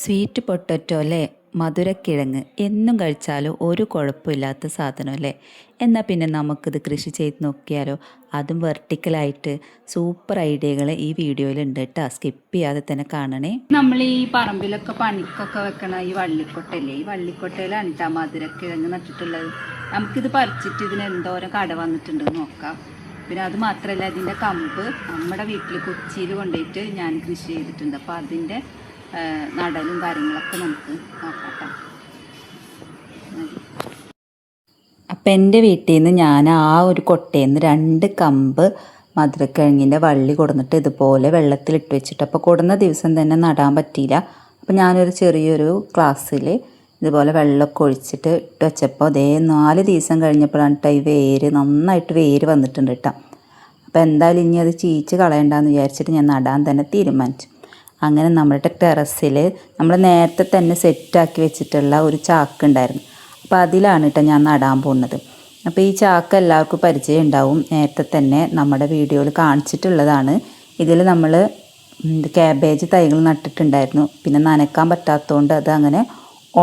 Sweet potato അല്ലേ, മധുരക്കിഴങ്ങ് എന്നും കഴിച്ചാലോ ഒരു കുഴപ്പമില്ലാത്ത സാധനം അല്ലേ. എന്നാൽ പിന്നെ നമുക്കിത് കൃഷി ചെയ്ത് നോക്കിയാലോ. അതും വെർട്ടിക്കലായിട്ട് സൂപ്പർ ഐഡിയകൾ ഈ വീഡിയോയിലുണ്ട് കേട്ടോ. സ്കിപ്പ് ചെയ്യാതെ തന്നെ കാണണേ. നമ്മൾ ഈ പറമ്പിലൊക്കെ പണിക്കൊക്കെ വെക്കണ ഈ വള്ളിക്കൊട്ടല്ലേ, ഈ വള്ളിക്കൊട്ടയിലാണ് കേട്ടോ മധുരക്കിഴങ്ങ് നട്ടിട്ടുള്ളത്. നമുക്കിത് പറിച്ചിട്ട് ഇതിന് എന്തോരം കട വന്നിട്ടുണ്ട് നോക്കാം. പിന്നെ അത് മാത്രമല്ല, ഇതിൻ്റെ കമ്പ് നമ്മുടെ വീട്ടിൽ കൊച്ചിയിൽ കൊണ്ടുപോയിട്ട് ഞാൻ കൃഷി ചെയ്തിട്ടുണ്ട്. അപ്പോൾ അതിൻ്റെ നടലും കാര്യങ്ങളൊക്കെ നമുക്ക് നോക്കാം. അപ്പം എൻ്റെ വീട്ടിൽ നിന്ന് ഞാൻ ആ ഒരു കൊട്ടയിൽ നിന്ന് 2 കമ്പ് മധുരക്കിഴങ്ങിൻ്റെ വള്ളി കൊടുന്നിട്ട് ഇതുപോലെ വെള്ളത്തിലിട്ട് വെച്ചിട്ട്, അപ്പോൾ കൊടുന്ന ദിവസം തന്നെ നടാൻ പറ്റിയില്ല. അപ്പോൾ ഞാനൊരു ചെറിയൊരു ഗ്ലാസ്സിൽ ഇതുപോലെ വെള്ളമൊക്കെ ഒഴിച്ചിട്ട് ഇട്ട് വെച്ചപ്പോൾ അതേ 4 ദിവസം കഴിഞ്ഞപ്പോഴാണ് കേട്ടോ ഈ വേര് നന്നായിട്ട് വേര് വന്നിട്ടുണ്ട് കേട്ടോ. അപ്പോൾ എന്തായാലും ഇനി അത് ചീച്ച് കളയണ്ടെന്ന് വിചാരിച്ചിട്ട് ഞാൻ നടാൻ തന്നെ തീരുമാനിച്ചു. അങ്ങനെ നമ്മുടെ ടെറസിൽ നമ്മൾ നേരത്തെ തന്നെ സെറ്റാക്കി വെച്ചിട്ടുള്ള ഒരു ചാക്ക് ഉണ്ടായിരുന്നു. അപ്പോൾ അതിലാണ് കേട്ടോ ഞാൻ നടാൻ പോകുന്നത്. അപ്പോൾ ഈ ചാക്ക് എല്ലാവർക്കും പരിചയം ഉണ്ടാവും, നേരത്തെ തന്നെ നമ്മുടെ വീഡിയോയിൽ കാണിച്ചിട്ടുള്ളതാണ്. ഇതിൽ നമ്മൾ ക്യാബേജ് തൈകൾ നട്ടിട്ടുണ്ടായിരുന്നു. പിന്നെ നനയ്ക്കാൻ പറ്റാത്തതുകൊണ്ട് അത് അങ്ങനെ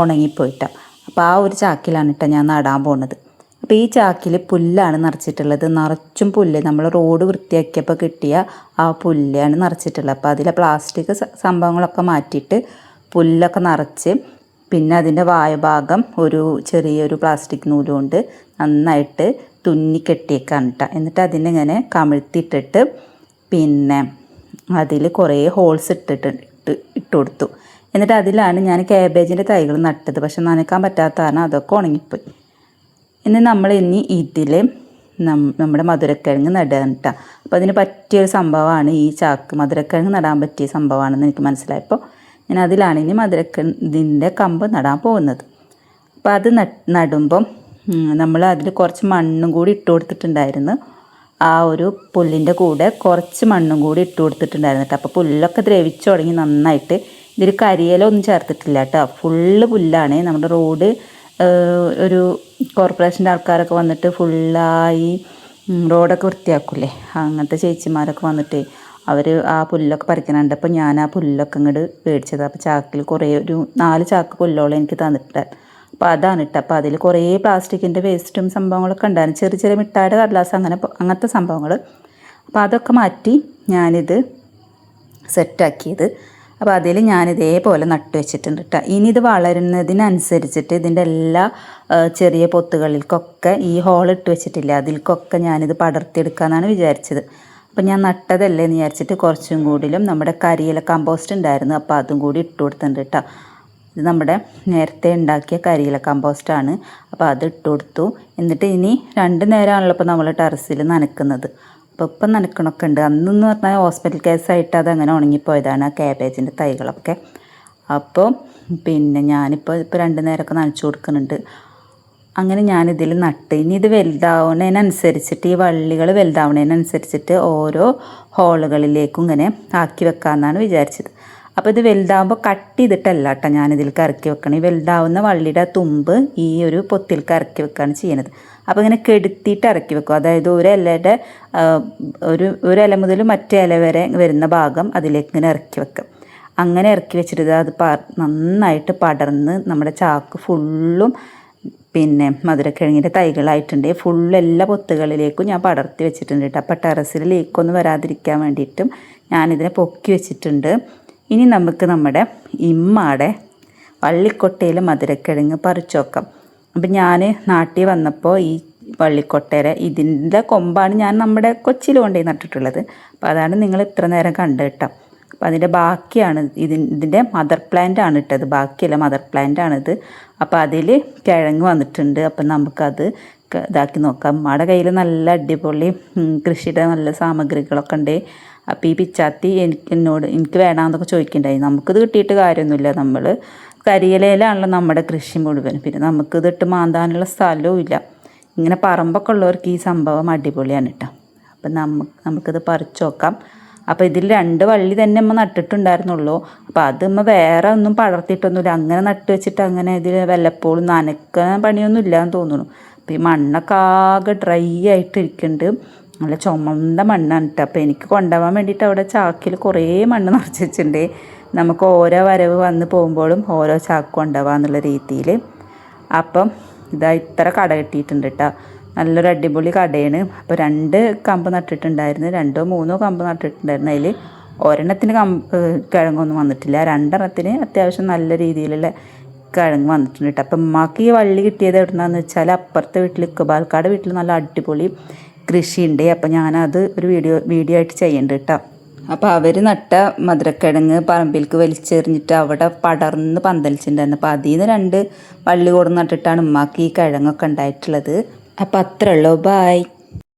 ഉണങ്ങിപ്പോയിട്ടാണ്. അപ്പോൾ ആ ഒരു ചാക്കിലാണ് കേട്ടോ ഞാൻ നടാൻ പോകുന്നത്. അപ്പോൾ ഈ ചാക്കിൽ പുല്ലാണ് നിറച്ചിട്ടുള്ളത്. നിറച്ചും പുല്ല് നമ്മൾ റോഡ് വൃത്തിയാക്കിയപ്പോൾ കിട്ടിയ ആ പുല്ലാണ് നിറച്ചിട്ടുള്ളത്. അപ്പോൾ അതിലെ പ്ലാസ്റ്റിക് സംഭവങ്ങളൊക്കെ മാറ്റിയിട്ട് പുല്ലൊക്കെ നിറച്ച്, പിന്നെ അതിൻ്റെ വായുഭാഗം ഒരു ചെറിയൊരു പ്ലാസ്റ്റിക് നൂലുകൊണ്ട് നന്നായിട്ട് തുന്നി കെട്ടിയേക്കാണ് കേട്ടോ. എന്നിട്ട് അതിനിങ്ങനെ കമിഴ്ത്തിയിട്ടിട്ട് പിന്നെ അതിൽ കുറേ ഹോൾസ് ഇട്ട് കൊടുത്തു. എന്നിട്ട് അതിലാണ് ഞാൻ ക്യാബേജിൻ്റെ തൈകൾ നട്ടത്. പക്ഷെ നനയ്ക്കാൻ പറ്റാത്ത കാരണം അതൊക്കെ ഉണങ്ങിപ്പോയി. ഇനി നമ്മൾ ഇതിൽ നമ്മുടെ മധുരക്കിഴങ്ങ് നടുകയാണ് കേട്ടോ. അപ്പോൾ അതിന് പറ്റിയൊരു സംഭവമാണ് ഈ ചാക്ക്. മധുരക്കിഴങ്ങ് നടാൻ പറ്റിയ സംഭവമാണെന്ന് എനിക്ക് മനസ്സിലായപ്പോൾ ഞാൻ അതിലാണ് ഇനി മധുരക്കിഴങ്ങിൻ്റെ കമ്പ് നടാൻ പോകുന്നത്. അപ്പോൾ അത് നടുമ്പം നമ്മൾ അതിൽ കുറച്ച് മണ്ണും കൂടി ഇട്ട് കൊടുത്തിട്ടുണ്ടായിരുന്നു. ആ ഒരു പുല്ലിൻ്റെ കൂടെ കുറച്ച് മണ്ണും കൂടി ഇട്ട് കൊടുത്തിട്ടുണ്ടായിരുന്നു കേട്ടോ. അപ്പോൾ പുല്ലൊക്കെ ദ്രവിച്ചു തുടങ്ങി നന്നായിട്ട്. ഇതിൽ കരിയിലൊന്നും ചേർത്തിട്ടില്ല കേട്ടോ. ഫുള്ള് പുല്ലാണ്. നമ്മുടെ റോഡ് ഒരു കോർപ്പറേഷൻ്റെ ആൾക്കാരൊക്കെ വന്നിട്ട് ഫുള്ളായി റോഡൊക്കെ വൃത്തിയാക്കൂലേ, അങ്ങനത്തെ ചേച്ചിമാരൊക്കെ വന്നിട്ട് അവർ ആ പുല്ലൊക്കെ പറിക്കുന്നുണ്ട്. അപ്പോൾ ഞാൻ ആ പുല്ലൊക്കെ ഇങ്ങോട്ട് മേടിച്ചത്. അപ്പോൾ ചാക്കിൽ കുറേ ഒരു 4 ചാക്ക് പുല്ലോളം എനിക്ക് തന്നിട്ട്. അപ്പോൾ അതാണ് ഇട്ട്. അപ്പോൾ അതിൽ കുറേ പ്ലാസ്റ്റിക്കിൻ്റെ വേസ്റ്റും സംഭവങ്ങളൊക്കെ ഉണ്ടായിരുന്നു, ചെറിയ ചെറിയ മിഠായിയുടെ കടലാസ് അങ്ങനത്തെ സംഭവങ്ങൾ. അപ്പോൾ അതൊക്കെ മാറ്റി ഞാനിത് സെറ്റാക്കിയത്. അപ്പോൾ അതിൽ ഞാനിതേപോലെ നട്ട് വെച്ചിട്ടുണ്ട് കേട്ടോ. ഇനി ഇത് വളരുന്നതിനനുസരിച്ചിട്ട് ഇതിൻ്റെ എല്ലാ ചെറിയ പൊത്തുകളിൽക്കൊക്കെ ഈ ഹോളിട്ട് വെച്ചിട്ടില്ല, അതിൽക്കൊക്കെ ഞാനിത് പടർത്തിയെടുക്കാമെന്നാണ് വിചാരിച്ചത്. അപ്പോൾ ഞാൻ നട്ടതല്ലേ എന്ന് വിചാരിച്ചിട്ട് കുറച്ചും കൂടിലും നമ്മുടെ കരിയില കമ്പോസ്റ്റ് ഉണ്ടായിരുന്നു, അപ്പോൾ അതും കൂടി ഇട്ട് കൊടുത്തിട്ടുണ്ട് കേട്ടോ. ഇത് നമ്മുടെ നേരത്തെ ഉണ്ടാക്കിയ കരിയില കമ്പോസ്റ്റാണ്. അപ്പോൾ അത് ഇട്ട് കൊടുത്തു. എന്നിട്ട് ഇനി 2 നേരമാണല്ലോ ഇപ്പോൾ നമ്മൾ ടെറസിൽ നനയ്ക്കുന്നത്. അപ്പോൾ ഇപ്പം നനക്കണമൊക്കെ ഉണ്ട്. അന്നെന്ന് പറഞ്ഞാൽ ഹോസ്പിറ്റൽ കേസായിട്ട് അതങ്ങനെ ഉണങ്ങിപ്പോയതാണ് ആ ക്യാബേജിൻ്റെ തൈകളൊക്കെ. അപ്പോൾ പിന്നെ ഞാനിപ്പോൾ 2 നേരമൊക്കെ നനച്ചു കൊടുക്കുന്നുണ്ട്. അങ്ങനെ ഞാനിതിൽ നട്ട് ഇനി ഇത് വലുതാവുന്നതിനനുസരിച്ചിട്ട് ഈ വള്ളികൾ വലുതാവുന്നതിനനുസരിച്ചിട്ട് ഓരോ ഹോളുകളിലേക്കും ഇങ്ങനെ ആക്കി വെക്കാമെന്നാണ് വിചാരിച്ചത്. അപ്പോൾ ഇത് വലുതാവുമ്പോൾ കട്ട് ചെയ്തിട്ടല്ല കേട്ടോ ഞാനിതിലേക്ക് ഇറക്കി വെക്കണം. ഈ വലുതാവുന്ന വള്ളിയുടെ തുമ്പ് ഈ ഒരു പൊത്തിലേക്ക് ഇറക്കി വെക്കുകയാണ് ചെയ്യുന്നത്. അപ്പോൾ ഇങ്ങനെ കെടുത്തിയിട്ട് ഇറക്കി വെക്കും. അതായത് ഒരു ഇലയുടെ ഒരു ഇല മുതൽ മറ്റേ ഇല വരെ വരുന്ന ഭാഗം അതിലേക്ക് ഇങ്ങനെ ഇറക്കി വെക്കും. അങ്ങനെ ഇറക്കി വെച്ചിട്ട് അത് നന്നായിട്ട് പടർന്ന് നമ്മുടെ ചാക്ക് ഫുള്ളും പിന്നെ മധുരക്കിഴങ്ങിൻ്റെ തൈകളായിട്ടുണ്ട്. ഫുള്ള് എല്ലാ പൊത്തുകളിലേക്കും ഞാൻ പടർത്തി വെച്ചിട്ടുണ്ട് കേട്ടോ. അപ്പോൾ ടെറസിൽ ലീക്കൊന്നും വരാതിരിക്കാൻ വേണ്ടിയിട്ടും ഞാനിതിനെ പൊക്കി വെച്ചിട്ടുണ്ട്. ഇനി നമുക്ക് നമ്മുടെ ഇമ്മയുടെ വള്ളിക്കൊട്ടയിൽ മധുരക്കിഴങ്ങ് പറിച്ചു നോക്കാം. അപ്പം ഞാൻ നാട്ടിൽ വന്നപ്പോൾ ഈ വള്ളിക്കൊട്ടയുടെ ഇതിൻ്റെ കൊമ്പാണ് ഞാൻ നമ്മുടെ കൊച്ചിയിൽ കൊണ്ടുപോയി നട്ടിട്ടുള്ളത്. അപ്പോൾ അതാണ് നിങ്ങൾ ഇത്ര നേരം കണ്ടു കേട്ടോ. അപ്പോൾ അതിൻ്റെ ബാക്കിയാണ് ഇതിൻ്റെ മദർ പ്ലാന്റ് ആണ് ഇട്ടത്, ബാക്കിയല്ല മദർ പ്ലാന്റ് ആണിത്. അപ്പോൾ അതിൽ കിഴങ്ങ് വന്നിട്ടുണ്ട്. അപ്പം നമുക്കത് ഇതാക്കി നോക്കാം. അമ്മയുടെ കയ്യിൽ നല്ല അടിപൊളി കൃഷിയുടെ നല്ല സാമഗ്രികളൊക്കെ ഉണ്ട്. അപ്പോൾ ഈ പിച്ചാത്തി എനിക്ക് വേണമെന്നൊക്കെ ചോദിക്കണ്ടായി. നമുക്കിത് കിട്ടിയിട്ട് കാര്യമൊന്നുമില്ല, നമ്മൾ കരിയിലയിലാണല്ലോ നമ്മുടെ കൃഷി മുഴുവൻ. പിന്നെ നമുക്കിതിട്ട് മാന്താനുള്ള സ്ഥലവും ഇല്ല. ഇങ്ങനെ പറമ്പൊക്കെ ഉള്ളവർക്ക് ഈ സംഭവം അടിപൊളിയാണ് കേട്ടോ. അപ്പം നമുക്കിത് പറിച്ചു നോക്കാം. അപ്പോൾ ഇതിൽ 2 വള്ളി തന്നെ അമ്മ നട്ടിട്ടുണ്ടായിരുന്നുള്ളൂ. അപ്പോൾ അത് അമ്മ വേറെ ഒന്നും പടർത്തിയിട്ടൊന്നുമില്ല, അങ്ങനെ നട്ട് വെച്ചിട്ട് അങ്ങനെ ഇതിൽ വല്ലപ്പോഴും നനയ്ക്കാൻ പണിയൊന്നും ഇല്ലയെന്ന് തോന്നുന്നു. അപ്പോൾ ഈ മണ്ണൊക്കെ ആകെ ഡ്രൈ ആയിട്ടിരിക്കുന്നുണ്ട്. നല്ല ചുമന്ന മണ്ണാണ് കേട്ടോ. അപ്പോൾ എനിക്ക് കൊണ്ടുപോകാൻ വേണ്ടിയിട്ട് അവിടെ ചാക്കിൽ കുറേ മണ്ണ് നിറച്ച് വെച്ചിട്ടുണ്ട്. നമുക്ക് ഓരോ വരവ് വന്ന് പോകുമ്പോഴും ഓരോ ചാക്ക് കൊണ്ടുപോകാം എന്നുള്ള രീതിയിൽ. അപ്പം ഇതാ ഇത്ര കട കിട്ടിയിട്ടുണ്ട് കേട്ടോ. നല്ലൊരു അടിപൊളി കടയാണ്. അപ്പോൾ 2 കമ്പ് നട്ടിട്ടുണ്ടായിരുന്നു, 2 3 കമ്പ് നട്ടിട്ടുണ്ടായിരുന്നു. അതിൽ ഒരെണ്ണത്തിന് കിഴങ്ങൊന്നും വന്നിട്ടില്ല, 2 അത്യാവശ്യം നല്ല രീതിയിലുള്ള കിഴങ്ങ് വന്നിട്ടുണ്ട് കേട്ടോ. അപ്പം ഉമ്മാക്ക് ഈ വള്ളി കിട്ടിയത് എവിടുന്നാന്ന് വെച്ചാൽ അപ്പുറത്തെ വീട്ടിൽ ഇക്കബാൽക്കാട് വീട്ടിൽ നല്ല അടിപൊളി കൃഷിയുണ്ട്. അപ്പം ഞാനത് ഒരു വീഡിയോ ആയിട്ട് ചെയ്യുന്നുണ്ട് കേട്ടോ. അപ്പോൾ അവർ നട്ട മധുരക്കിഴങ്ങ് പറമ്പിലേക്ക് വലിച്ചെറിഞ്ഞിട്ട് അവിടെ പടർന്ന് പന്തലിച്ചിട്ടുണ്ടായിരുന്നു. അപ്പോൾ അതിൽ നിന്ന് 2 വള്ളി കൊടുന്ന് നട്ടിട്ടാണ് ഉമ്മാക്ക് ഈ കിഴങ്ങൊക്കെ ഉണ്ടായിട്ടുള്ളത്. അപ്പോൾ അത്രേ ഉള്ളൂ. ബായ്.